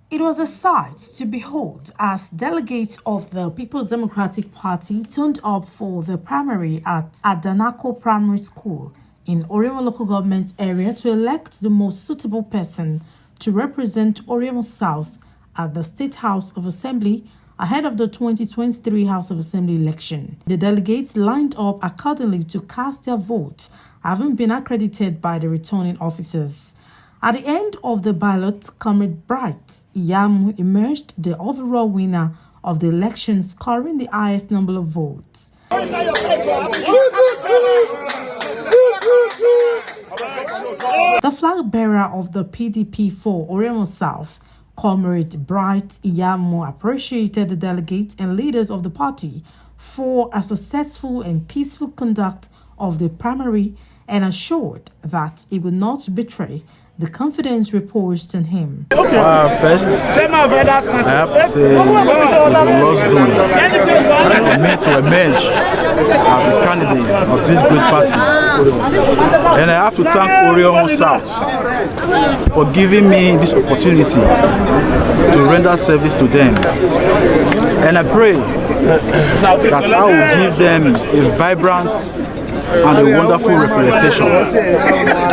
It was a sight to behold as delegates of the People's Democratic Party turned up for the primary at Adanako Primary School in Orhionmwon local government area to elect the most suitable person to represent Orhionmwon South at the State House of Assembly ahead of the 2023 House of Assembly election. The delegates lined up accordingly to cast their votes, having been accredited by the returning officers. At the end of the ballot, Comrade Bright Iyamu emerged the overall winner of the election, scoring the highest number of votes. The flag bearer of the PDP for Orhionmwon South, Comrade Bright Iyamu, appreciated the delegates and leaders of the party for a successful and peaceful conduct of the primary and assured that he would not betray the confidence reposed in him. First, I have to say it's a lost doing for me to emerge as the candidate of this great party. And I have to thank Orhionmwon South for giving me this opportunity to render service to them. And I pray that I will give them a vibrant and a wonderful representation.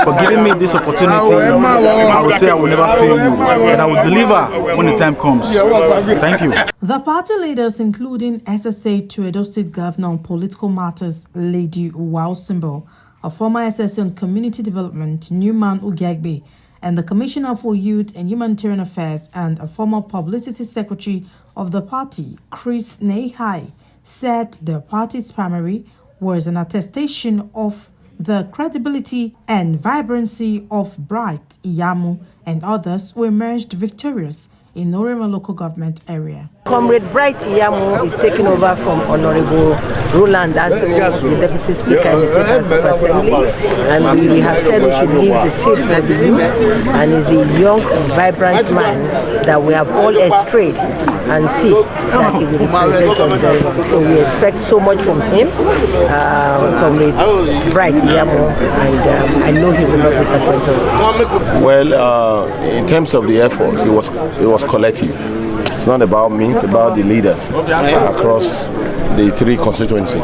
For giving me this opportunity, I will say I will never fail you, and I will deliver when the time comes. Thank you. The party leaders, including SSA to Edo State Governor on Political Matters, Lady Uwaosimbo, a former SSA on Community Development, Newman Ugyagbe, and the Commissioner for Youth and Humanitarian Affairs and a former Publicity Secretary of the party, Chris Nehai, said the party's primary was an attestation of the credibility and vibrancy of Bright Iyamu and others who emerged victorious in Orhionmwon local government area. Comrade Bright Iyamu is taking over from Honorable Roland Aso, the Deputy Speaker in the State House of Assembly, and we have said we should leave the field for the youth, and is a young, vibrant man that we have all estrayed and see that he will represent us very well. So we expect so much from him, Comrade Bright Iyamu, and I know he will not disappoint us. Well, in terms of the effort, it was collective. It's not about me, it's about the leaders across the three constituencies.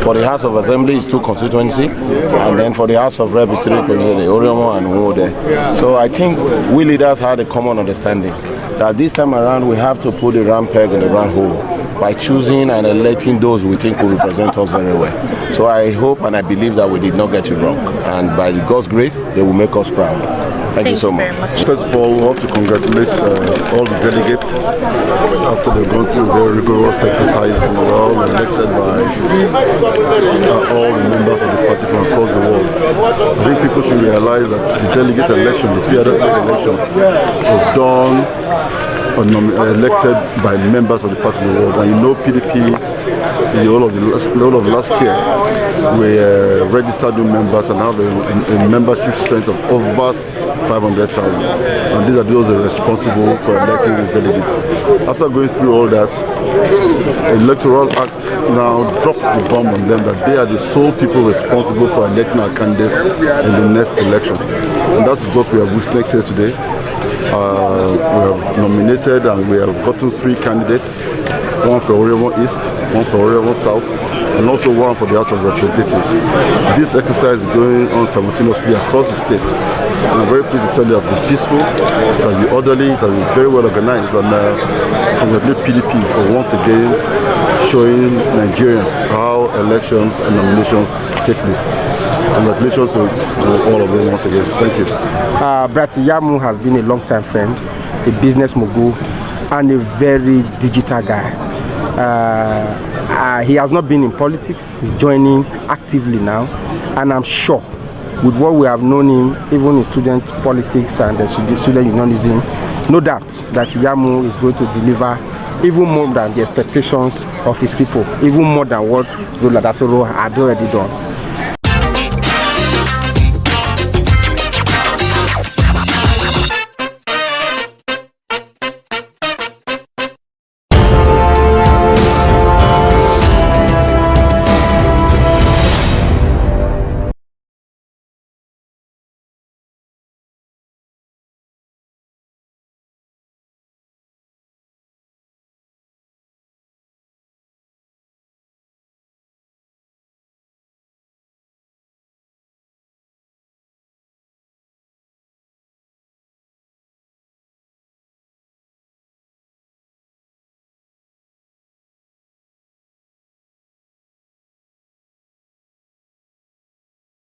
For the House of Assembly, it's 2 constituencies, and then for the House of Rep, it's 3 constituencies, Orhionmwon and Nwode. So I think we leaders had a common understanding that this time around we have to put the round peg in the round hole by choosing and electing those we think will represent us very well. So I hope and I believe that we did not get it wrong, and by God's grace, they will make us proud. Thank you so much. First of all, we have to congratulate all the delegates after they've gone through a very rigorous exercise and were all elected by all the members of the party from across the world. I think people should realize that the delegate election, the 3 election, was done elected by members of the party of the world. And you know PDP, the whole of last year, we registered new members and have a membership strength of over 500,000, and these are those who are responsible for electing these delegates. After going through all that, Electoral Act now dropped the bomb on them that they are the sole people responsible for electing our candidates in the next election. And that's what we have witnessed here today. We have nominated and we have gotten 3 candidates, one for Orhionmwon East, one for Orhionmwon South, and also one for the House of Representatives. This exercise is going on simultaneously across the state. And I'm very pleased to tell you that it's been peaceful, it has been orderly, it has been very well organized, and congratulate PDP for once again showing Nigerians how elections and nominations take place. Congratulations to all of them once again. Thank you. Bright Iyamu has been a long-time friend, a business mogul, and a very digital guy. He has not been in politics, he's joining actively now, and I'm sure with what we have known him, even in student politics and student unionism, no doubt that Iyamu is going to deliver even more than the expectations of his people, even more than what Roland Asoro had already done.